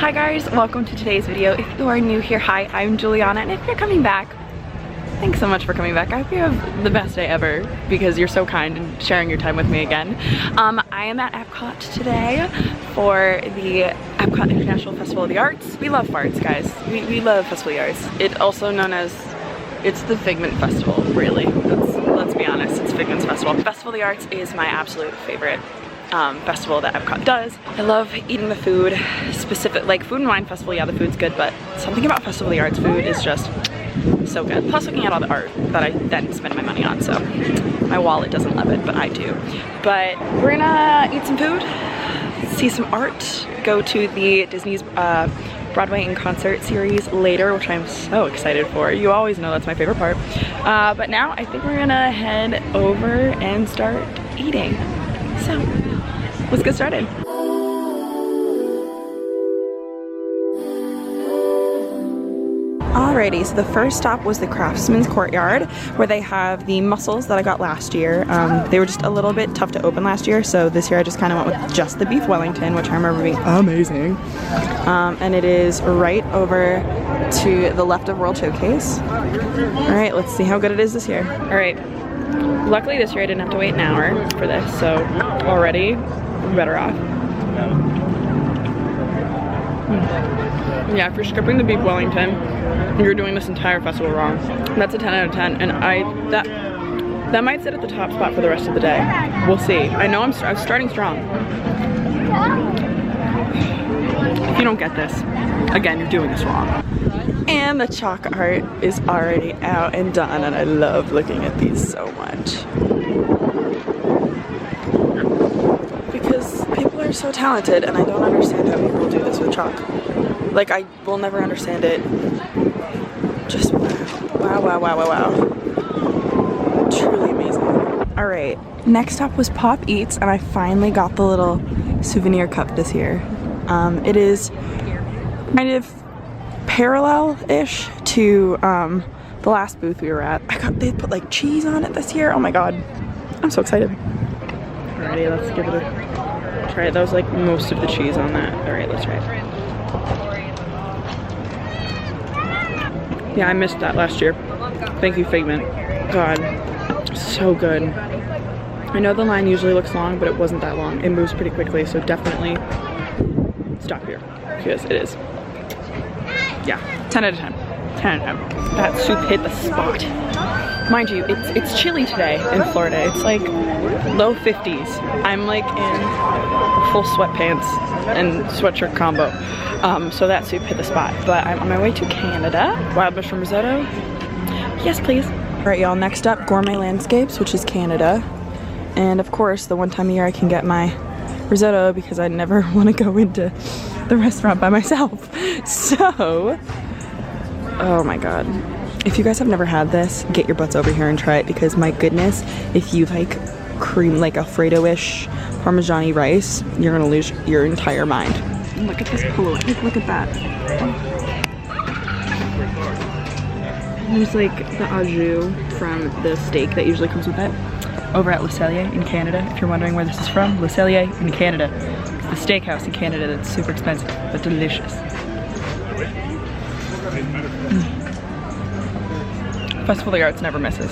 Hi guys, welcome to today's video. If you are new here, hi, I'm Juliana, and if you're coming back, thanks so much for coming back. I hope you have the best day ever because you're so kind and sharing your time with me again. I am at Epcot today for the Epcot International Festival of the Arts. We love farts, guys. We love Festival of the Arts. It's also known as, it's the Figment Festival, really. Let's be honest, it's Figment's festival. Festival of the Arts is my absolute favorite festival that Epcot does. I love eating the food, like Food and Wine Festival, yeah, the food's good, but something about Festival of the Arts food is just so good. Plus looking at all the art that I then spend my money on, so my wallet doesn't love it, but I do. But we're gonna eat some food, see some art, go to the Disney's Broadway in Concert series later, which I'm so excited for. You always know that's my favorite part. But now I think we're gonna head over and start eating. So let's get started. Alrighty, so the first stop was the Craftsman's Courtyard, where they have the mussels that I got last year. They were just a little bit tough to open last year, so this year I just kind of went with just the beef Wellington, which I remember being amazing. And it is right over to the left of World Showcase. Alright, let's see how good it is this year. Alright, luckily this year I didn't have to wait an hour for this, so already we're better off. Yeah, if you're skipping the beef Wellington, you're doing this entire festival wrong. That's a 10 out of 10, and that might sit at the top spot for the rest of the day. We'll see. I know I'm starting strong. If you don't get this, again, you're doing this wrong. And the chalk art is already out and done, and I love looking at these so much. Because people are so talented, and I don't understand how people do this with chalk. Like, I will never understand it. Just wow, wow, wow, wow, wow. Truly amazing. Alright, next up was Pop Eats, and I finally got the little souvenir cup this year. It is kind of parallel-ish to the last booth we were at. They put like cheese on it this year. Oh my god. I'm so excited. Alrighty, let's give it a try. That was like most of the cheese on that. Alright, let's try it. Yeah, I missed that last year. Thank you, Figment. God, so good. I know the line usually looks long, but it wasn't that long. It moves pretty quickly, so definitely stop here, because it is. Yeah, 10 out of 10. 10 out of 10. That soup hit the spot. Mind you, it's chilly today in Florida. It's like low 50s. I'm like in full sweatpants and sweatshirt combo. So that soup hit the spot. But I'm on my way to Canada. Wild mushroom risotto. Yes, please. All right, y'all, next up, Gourmet Landscapes, which is Canada. And of course, the one time a year I can get my risotto because I never want to go into the restaurant by myself. So, oh my god. If you guys have never had this, get your butts over here and try it, because my goodness, if you like cream, like Alfredo-ish Parmesan-y rice, you're gonna lose your entire mind. Look at this pull. Look at that. There's like the au jus from the steak that usually comes with it over at Le Cellier in Canada. If you're wondering where this is from, Le Cellier in Canada. It's the steakhouse in Canada that's super expensive, but delicious. Festival of the Arts never misses.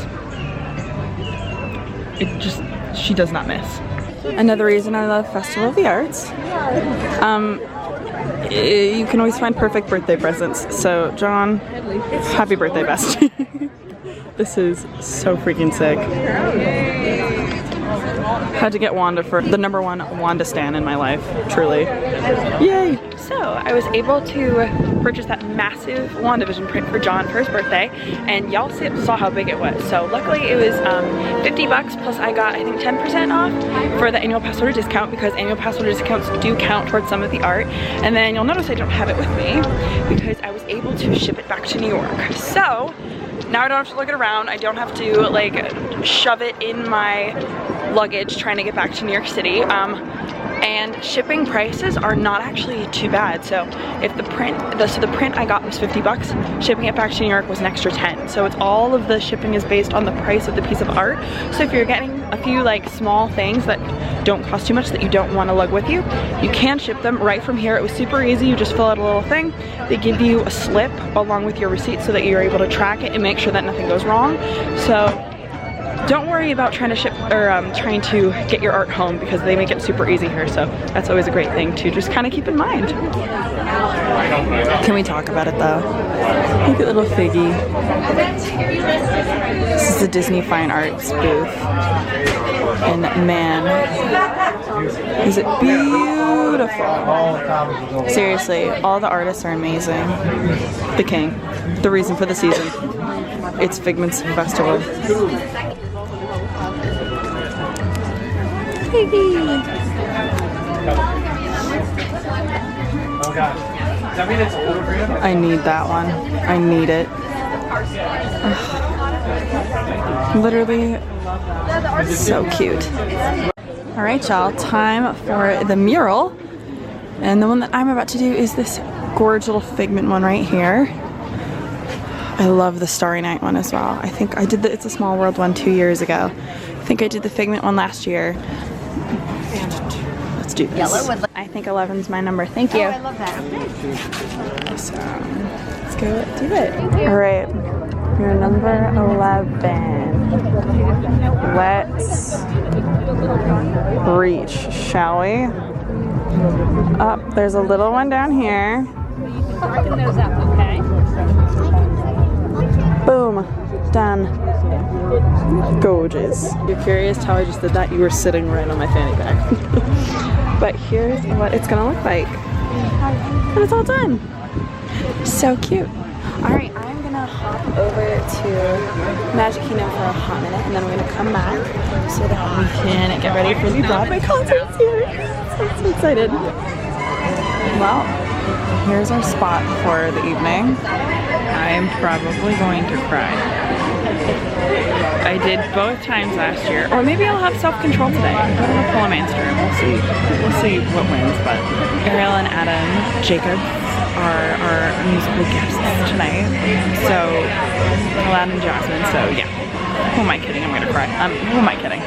She does not miss. Another reason I love Festival of the Arts, you can always find perfect birthday presents. So John, happy birthday, bestie. This is so freaking sick. Had to get Wanda for the #1 Wanda stan in my life, truly. Yay! So I was able to purchase that massive WandaVision print for John for his birthday, and y'all saw how big it was. So luckily it was 50 bucks plus I got, I think, 10% off for the annual pass holder discount, because annual pass holder discounts do count towards some of the art. And then you'll notice I don't have it with me because I was able to ship it back to New York. So now I don't have to lug it around. I don't have to like shove it in my luggage trying to get back to New York City. and shipping prices are not actually too bad. So if the print I got was 50 bucks, shipping it back to New York was an extra 10. So it's all of the shipping is based on the price of the piece of art. So if you're getting a few like small things that don't cost too much that you don't want to lug with you, you can ship them right from here. It was super easy. You just fill out a little thing. They give you a slip along with your receipt so that you're able to track it and make sure that nothing goes wrong. So don't worry about trying to ship or trying to get your art home, because they make it super easy here. So that's always a great thing to just kind of keep in mind. Can we talk about it though? Look at little Figgy. This is the Disney Fine Arts booth. And man, is it beautiful. Seriously, all the artists are amazing. The king, the reason for the season. It's Figment's festival. Piggy. Oh god. Does that mean it's older for you? I need that one. I need it. Ugh. Literally so cute. Alright y'all, time for the mural. And the one that I'm about to do is this gorgeous little Figment one right here. I love the Starry Night one as well. I think I did the It's a Small World one 2 years ago. I think I did the Figment one last year. Let's do this. I think 11's my number. Thank you. Oh, I love that. So, let's go do it. Alright, you're number 11. Let's reach, shall we? Up, there's a little one down here. Darken those up, okay? Boom. Done. Gorgeous. You're curious how I just did that? You were sitting right on my fanny pack. But here's what it's gonna look like. And it's all done. So cute. Alright, I'm gonna hop over to Magic Kingdom for a hot minute, and then we're gonna come back so that we can get ready for the Broadway concerts here. I'm so excited. Well, here's our spot for the evening. I am probably going to cry. I did both times last year, or maybe I'll have self-control today. I'm going to pull a mainstream. We'll see. We'll see what wins. But Ariel and Adam Jacobs are our musical guests tonight. So Aladdin and Jasmine. So yeah. Who am I kidding? I'm going to cry. Who am I kidding?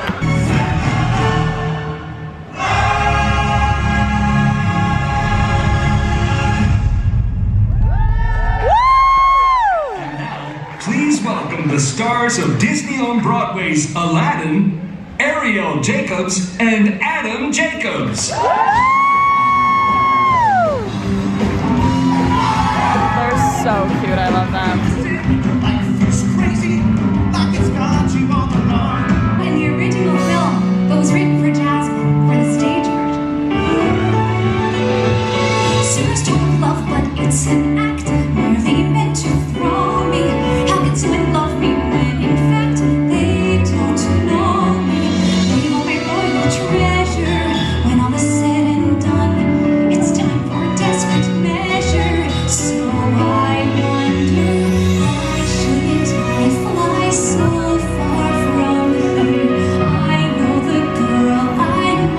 Please welcome the stars of Disney on Broadway's Aladdin, Ariel Jacobs and Adam Jacobs. They're so cute. I love them. In the original film, that was written for Jasmine for the stage version. Singers don't love, but it's an act merely meant to throw me. How can someone love me when in fact they don't know me? They are my royal treasure. When all is said and done, it's time for desperate measure. So I wonder, why shouldn't I fly so far from here? I know the girl I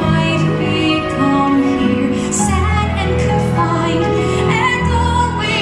might become here, sad and confined, and always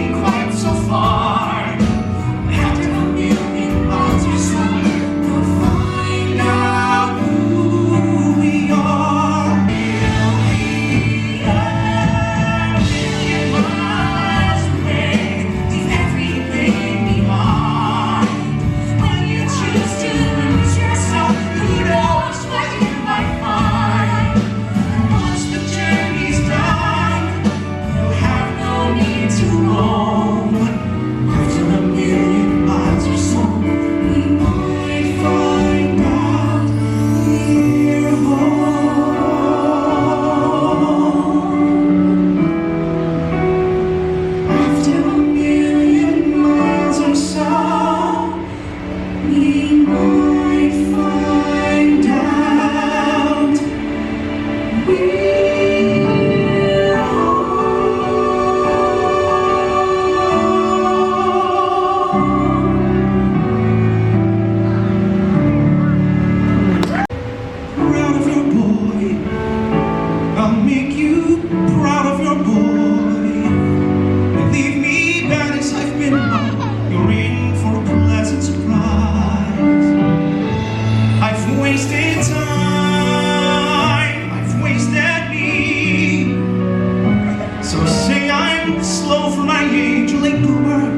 seem quite so far. After a million miles or so, we'll find out who we are. We'll be a million miles away, leave everything behind. When you choose to lose yourself, who knows what you might find. Once the journey's done, you'll have no need to roam. After a million miles or so, we might find out we're home. After a million miles or so, we might find out we're proud of your boy. I'll make you proud of your boy. Believe me, bad as I've been, you're in for a pleasant surprise. I've wasted time, I've wasted me. So say I'm slow for my age, late bloomer.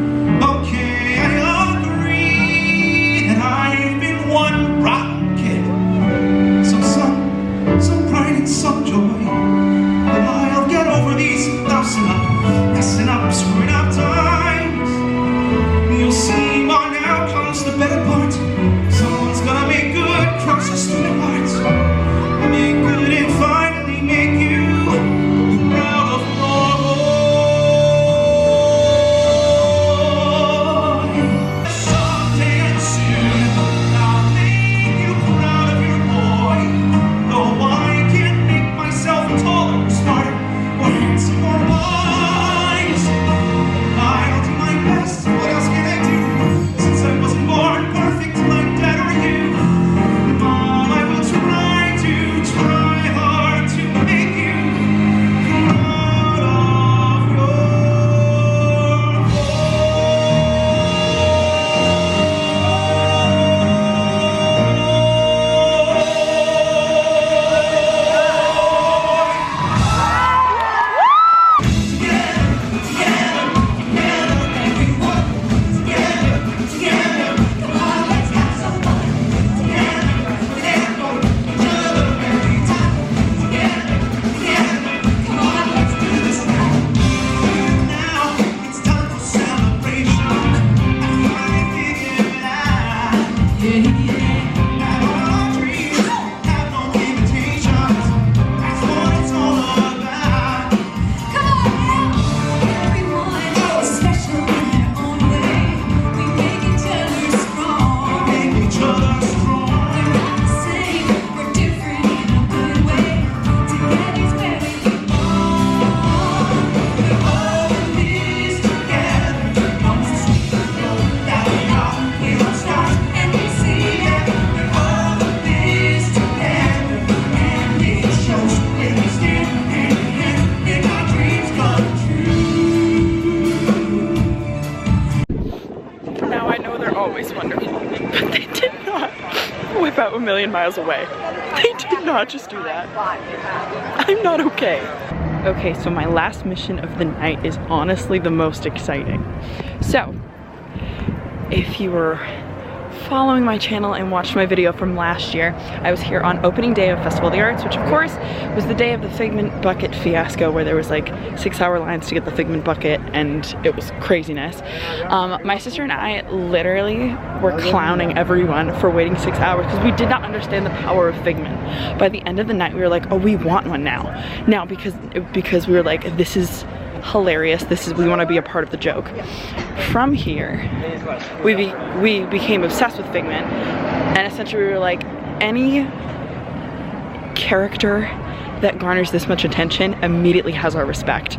Okay, I agree that I've been one rotten kid. Some pride and some joy. But I'll get over these messing up, screwing up times. You'll see by now comes the better part. Someone's gonna make good, cross the stupid hearts. Make good and finally make you proud of your boy. Someday and soon, I'll make you proud of your boy. Though I can't make myself taller, smarter, or handsome or wise, I'll do my best. What else can I do? Since I wasn't born perfect like Dad or you, Mom, I will try hard to make you proud of your Now it's time for celebration. I figured it out. That all our dreams have no limitations. That's what it's all about. Come on now! Everyone is special in their own way. We make each other strong. Make each other strong. We're not the same, we're different in a good way. Together's where we belong. We're all in this together. Comes to see the road that we are. We're all stars and we see it. We're all in this together, and it shows when we stand hand in hand. Make our dreams come true. Now I know they're always wonderful, but they did not whip out a million miles away. They did not just do that. I'm not okay. Okay, so my last mission of the night is honestly the most exciting. So, if you were following my channel and watched my video from last year, I was here on opening day of Festival of the Arts, which of course was the day of the Figment bucket fiasco, where there was like 6-hour lines to get the Figment bucket and it was craziness. My sister and I literally were clowning everyone for waiting 6 hours because we did not understand the power of Figment. By the end of the night we were like, oh, we want one now because we were like, this is hilarious, we want to be a part of the joke. From here we became obsessed with Figment, and essentially we were like, any character that garners this much attention immediately has our respect.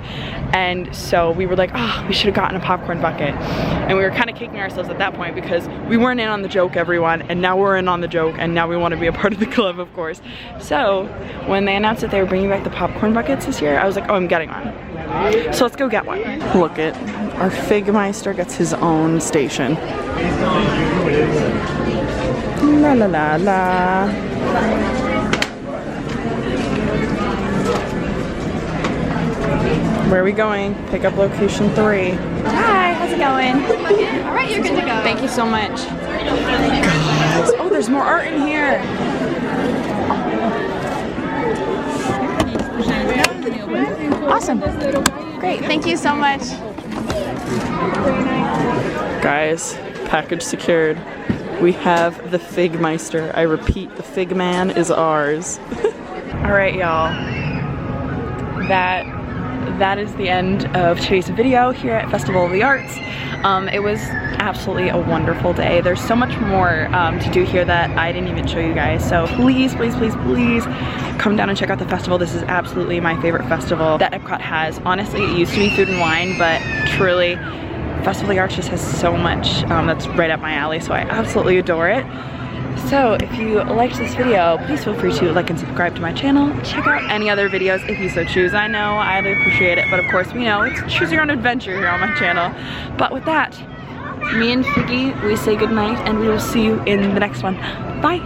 And so we were like, oh, we should have gotten a popcorn bucket. And we were kind of kicking ourselves at that point because we weren't in on the joke, everyone, and now we're in on the joke, and now we want to be a part of the club, of course. So when they announced that they were bringing back the popcorn buckets this year, I was like, oh, I'm getting one. So let's go get one. Look it, our Figmeister gets his own station. La la la la. Where are we going? Pickup location 3. Hi, how's it going? All right, you're good to go. Thank you so much. Guys, oh, there's more art in here. Awesome. Great. Thank you so much. Guys, package secured. We have the Figmeister. I repeat, the Fig Man is ours. All right, y'all. That is the end of today's video here at Festival of the Arts. It was absolutely a wonderful day. There's so much more to do here that I didn't even show you guys. So please, please, please, please come down and check out the festival. This is absolutely my favorite festival that Epcot has. Honestly, it used to be Food and Wine, but truly, Festival of the Arts just has so much that's right up my alley, so I absolutely adore it. So if you liked this video, please feel free to like and subscribe to my channel. Check out any other videos if you so choose. I know I'd appreciate it, but of course we know it's choose your own adventure here on my channel. But with that, me and Figgy, we say goodnight and we will see you in the next one. Bye!